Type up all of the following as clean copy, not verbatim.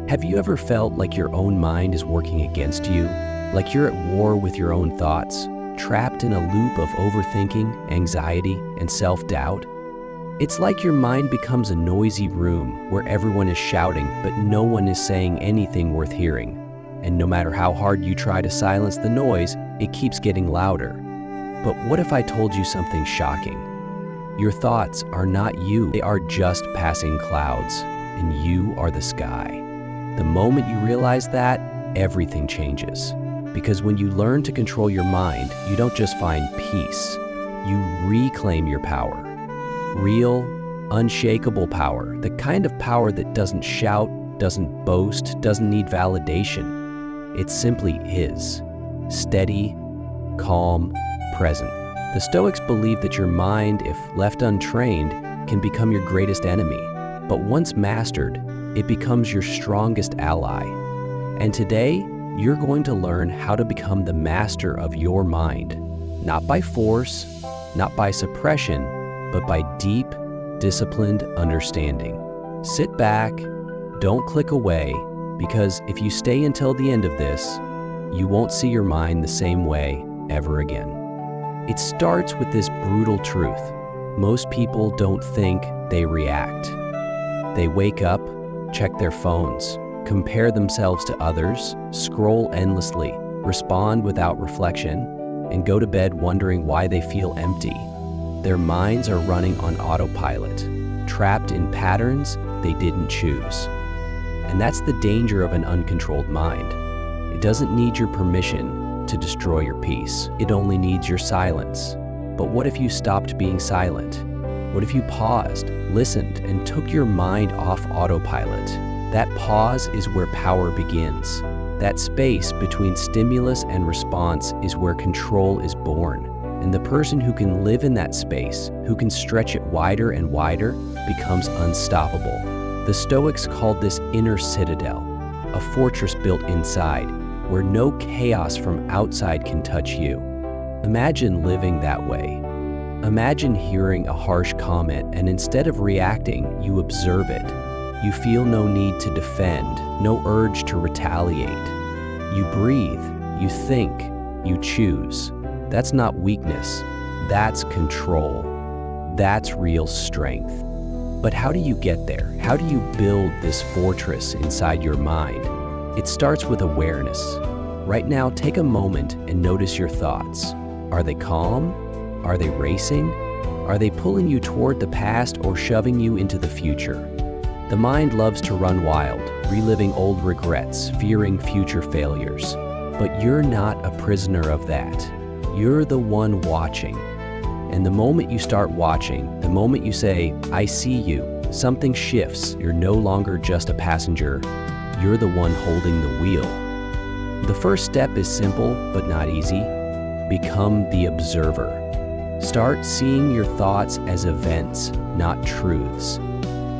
Have you ever felt like your own mind is working against you? Like you're at war with your own thoughts, trapped in a loop of overthinking, anxiety, and self-doubt? It's like your mind becomes a noisy room where everyone is shouting, but no one is saying anything worth hearing. And no matter how hard you try to silence the noise, it keeps getting louder. But what if I told you something shocking? Your thoughts are not you. They are just passing clouds, and you are the sky. The moment you realize that, everything changes. Because when you learn to control your mind, you don't just find peace, you reclaim your power. Real, unshakable power, the kind of power that doesn't shout, doesn't boast, doesn't need validation. It simply is. Steady, calm, present. The Stoics believe that your mind, if left untrained, can become your greatest enemy. But once mastered, it becomes your strongest ally. And today, you're going to learn how to become the master of your mind. Not by force, not by suppression, but by deep, disciplined understanding. Sit back, don't click away, because if you stay until the end of this, you won't see your mind the same way ever again. It starts with this brutal truth. Most people don't think, they react. They wake up, check their phones, compare themselves to others, scroll endlessly, respond without reflection, and go to bed wondering why they feel empty. Their minds are running on autopilot, trapped in patterns they didn't choose. And that's the danger of an uncontrolled mind. It doesn't need your permission to destroy your peace. It only needs your silence. But what if you stopped being silent? What if you paused, listened, and took your mind off autopilot? That pause is where power begins. That space between stimulus and response is where control is born. And the person who can live in that space, who can stretch it wider and wider, becomes unstoppable. The Stoics called this inner citadel, a fortress built inside, where no chaos from outside can touch you. Imagine living that way. Imagine hearing a harsh comment, and instead of reacting, you observe it. You feel no need to defend, no urge to retaliate. You breathe, you think, you choose. That's not weakness, that's control. That's real strength. But how do you get there? How do you build this fortress inside your mind? It starts with awareness. Right now, take a moment and notice your thoughts. Are they calm? Are they racing? Are they pulling you toward the past or shoving you into the future? The mind loves to run wild, reliving old regrets, fearing future failures. But you're not a prisoner of that. You're the one watching. And the moment you start watching, the moment you say, I see you, something shifts. You're no longer just a passenger. You're the one holding the wheel. The first step is simple, but not easy. Become the observer. Start seeing your thoughts as events, not truths.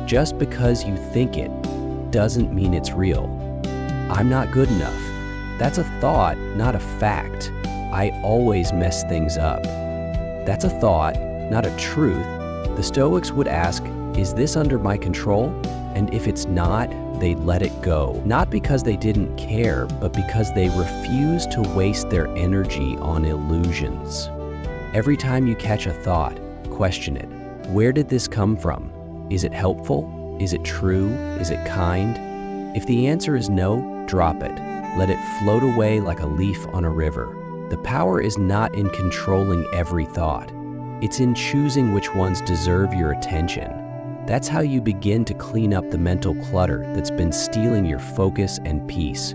Just because you think it doesn't mean it's real. I'm not good enough. That's a thought, not a fact. I always mess things up. That's a thought, not a truth. The Stoics would ask, is this under my control? And if it's not, they'd let it go. Not because they didn't care, but because they refused to waste their energy on illusions. Every time you catch a thought, question it. Where did this come from? Is it helpful? Is it true? Is it kind? If the answer is no, drop it. Let it float away like a leaf on a river. The power is not in controlling every thought. It's in choosing which ones deserve your attention. That's how you begin to clean up the mental clutter that's been stealing your focus and peace.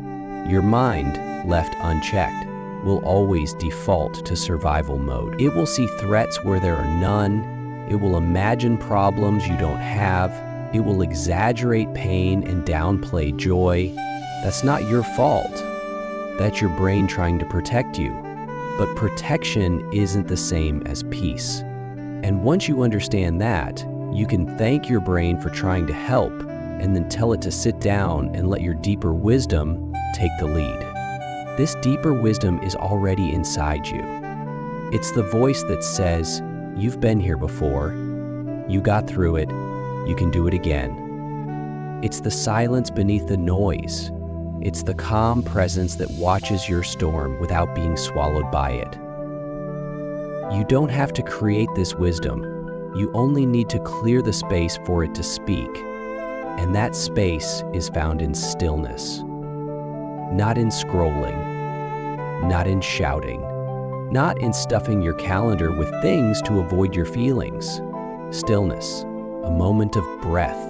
Your mind, left unchecked, will always default to survival mode. It will see threats where there are none. It will imagine problems you don't have. It will exaggerate pain and downplay joy. That's not your fault. That's your brain trying to protect you. But protection isn't the same as peace. And once you understand that, you can thank your brain for trying to help and then tell it to sit down and let your deeper wisdom take the lead. This deeper wisdom is already inside you. It's the voice that says, you've been here before, you got through it, you can do it again. It's the silence beneath the noise. It's the calm presence that watches your storm without being swallowed by it. You don't have to create this wisdom. You only need to clear the space for it to speak. And that space is found in stillness. Not in scrolling, not in shouting, not in stuffing your calendar with things to avoid your feelings. Stillness, a moment of breath,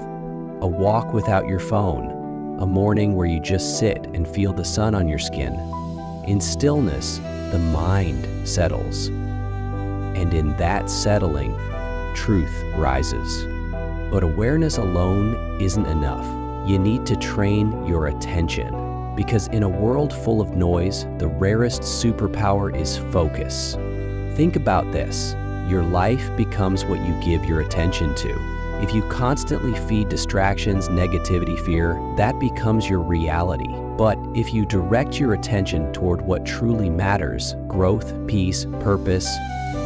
a walk without your phone, a morning where you just sit and feel the sun on your skin. In stillness, the mind settles. And in that settling, truth rises. But awareness alone isn't enough. You need to train your attention. Because in a world full of noise, the rarest superpower is focus. Think about this. Your life becomes what you give your attention to. If you constantly feed distractions, negativity, fear, that becomes your reality. But if you direct your attention toward what truly matters, growth, peace, purpose,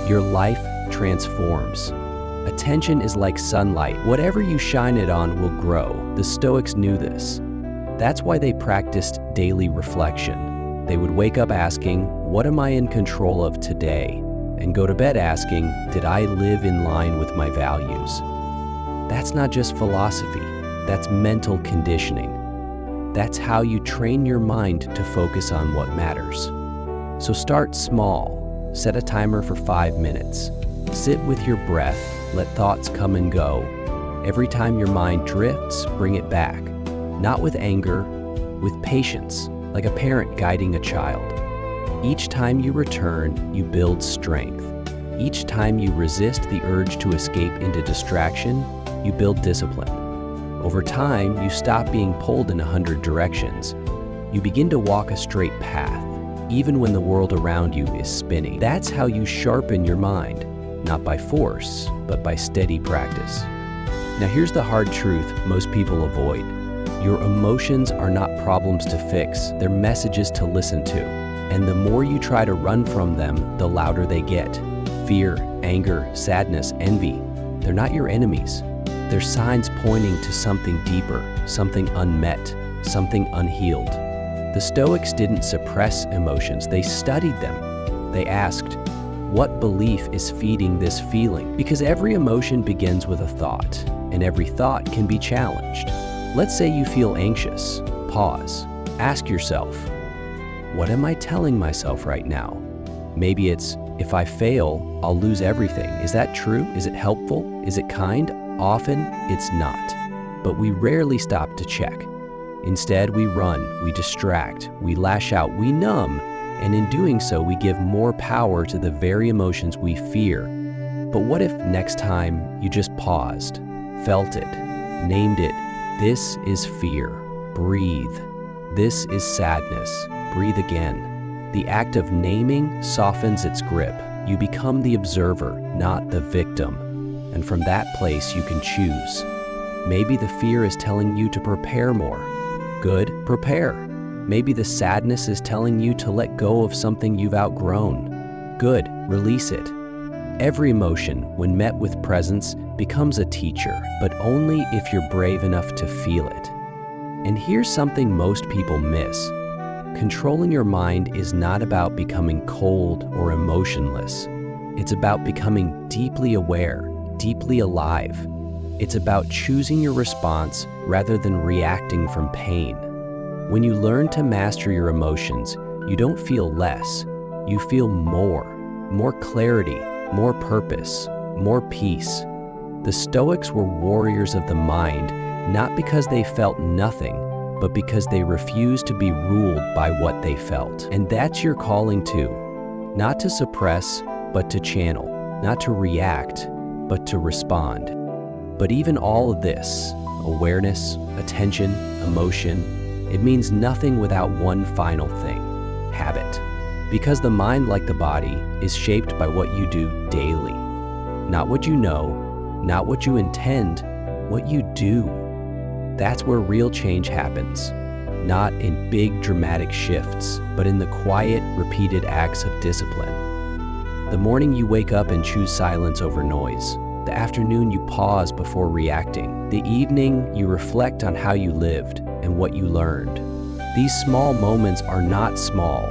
your life transforms. Attention is like sunlight. Whatever you shine it on will grow. The Stoics knew this. That's why they practiced daily reflection. They would wake up asking, what am I in control of today? And go to bed asking, did I live in line with my values? That's not just philosophy, that's mental conditioning. That's how you train your mind to focus on what matters. So start small. Set a timer for 5 minutes. Sit with your breath, let thoughts come and go. Every time your mind drifts, bring it back. Not with anger, with patience, like a parent guiding a child. Each time you return, you build strength. Each time you resist the urge to escape into distraction, you build discipline. Over time, you stop being pulled in 100 directions. You begin to walk a straight path, even when the world around you is spinning. That's how you sharpen your mind, not by force, but by steady practice. Now here's the hard truth most people avoid. Your emotions are not problems to fix, they're messages to listen to. And the more you try to run from them, the louder they get. Fear, anger, sadness, envy, they're not your enemies. They're signs pointing to something deeper, something unmet, something unhealed. The Stoics didn't suppress emotions, they studied them. They asked, what belief is feeding this feeling? Because every emotion begins with a thought, and every thought can be challenged. Let's say you feel anxious. Pause. Ask yourself, what am I telling myself right now? Maybe it's, if I fail, I'll lose everything. Is that true? Is it helpful? Is it kind? Often, it's not. But we rarely stop to check. Instead, we run, we distract, we lash out, we numb, and in doing so, we give more power to the very emotions we fear. But what if next time you just paused, felt it, named it? This is fear. Breathe. This is sadness. Breathe again. The act of naming softens its grip. You become the observer, not the victim. And from that place, you can choose. Maybe the fear is telling you to prepare more. Good, prepare. Maybe the sadness is telling you to let go of something you've outgrown. Good, release it. Every emotion, when met with presence, becomes a teacher, but only if you're brave enough to feel it. And here's something most people miss. Controlling your mind is not about becoming cold or emotionless. It's about becoming deeply aware, deeply alive. It's about choosing your response rather than reacting from pain. When you learn to master your emotions, you don't feel less. You feel more clarity, more purpose, more peace. The Stoics were warriors of the mind, not because they felt nothing, but because they refused to be ruled by what they felt. And that's your calling too. Not to suppress, but to channel. Not to react, but to respond. But even all of this, awareness, attention, emotion, it means nothing without one final thing: habit. Because the mind, like the body, is shaped by what you do daily. Not what you know, not what you intend, what you do. That's where real change happens. Not in big dramatic shifts, but in the quiet, repeated acts of discipline. The morning you wake up and choose silence over noise. The afternoon, you pause before reacting. The evening, you reflect on how you lived and what you learned. These small moments are not small.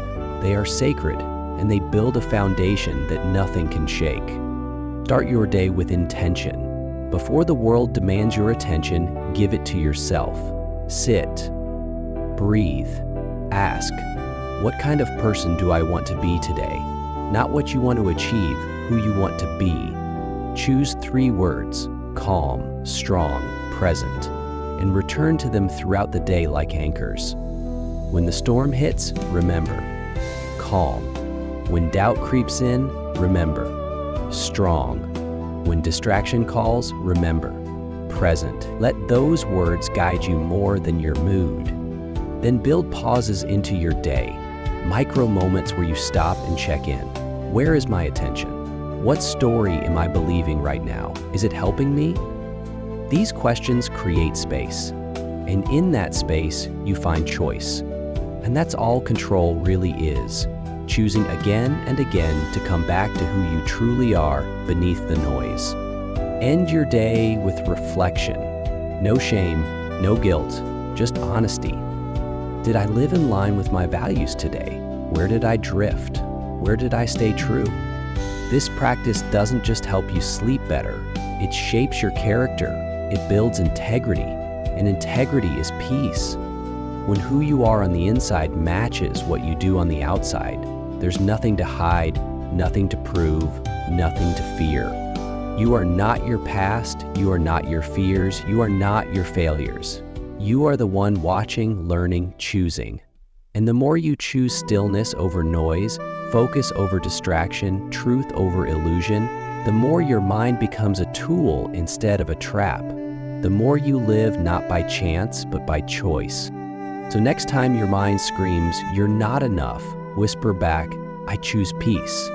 They are sacred, and they build a foundation that nothing can shake. Start your day with intention. Before the world demands your attention, give it to yourself. Sit, breathe, ask, what kind of person do I want to be today? Not what you want to achieve, who you want to be. Choose 3 words: calm, strong, present, and return to them throughout the day like anchors. When the storm hits, remember, calm. When doubt creeps in, remember, strong. When distraction calls, remember, present. Let those words guide you more than your mood. Then build pauses into your day, micro moments where you stop and check in. Where is my attention? What story am I believing right now? Is it helping me? These questions create space, and in that space, you find choice. And that's all control really is, choosing again and again to come back to who you truly are beneath the noise. End your day with reflection. No shame, no guilt, just honesty. Did I live in line with my values today? Where did I drift? Where did I stay true? This practice doesn't just help you sleep better, it shapes your character, it builds integrity, and integrity is peace. When who you are on the inside matches what you do on the outside, there's nothing to hide, nothing to prove, nothing to fear. You are not your past, you are not your fears, you are not your failures. You are the one watching, learning, choosing. And the more you choose stillness over noise, focus over distraction, truth over illusion, the more your mind becomes a tool instead of a trap. The more you live not by chance, but by choice. So next time your mind screams, "You're not enough," whisper back, "I choose peace."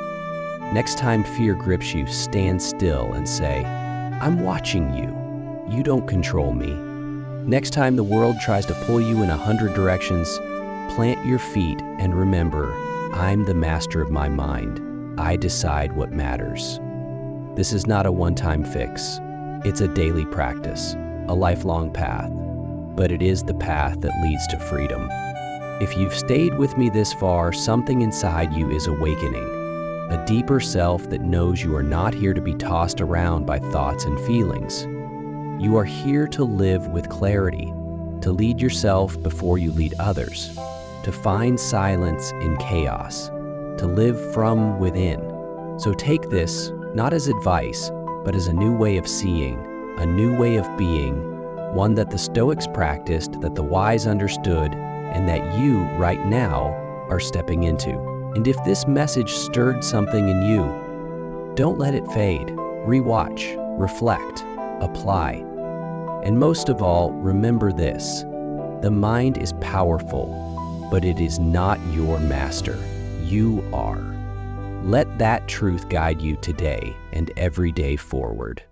Next time fear grips you, stand still and say, "I'm watching you. You don't control me." Next time the world tries to pull you in 100 directions, plant your feet and remember, I'm the master of my mind. I decide what matters. This is not a one-time fix. It's a daily practice, a lifelong path, but it is the path that leads to freedom. If you've stayed with me this far, something inside you is awakening, a deeper self that knows you are not here to be tossed around by thoughts and feelings. You are here to live with clarity, to lead yourself before you lead others, to find silence in chaos, to live from within. So take this, not as advice, but as a new way of seeing, a new way of being, one that the Stoics practiced, that the wise understood, and that you, right now, are stepping into. And if this message stirred something in you, don't let it fade. Rewatch, reflect, apply. And most of all, remember this: the mind is powerful, but it is not your master. You are. Let that truth guide you today and every day forward.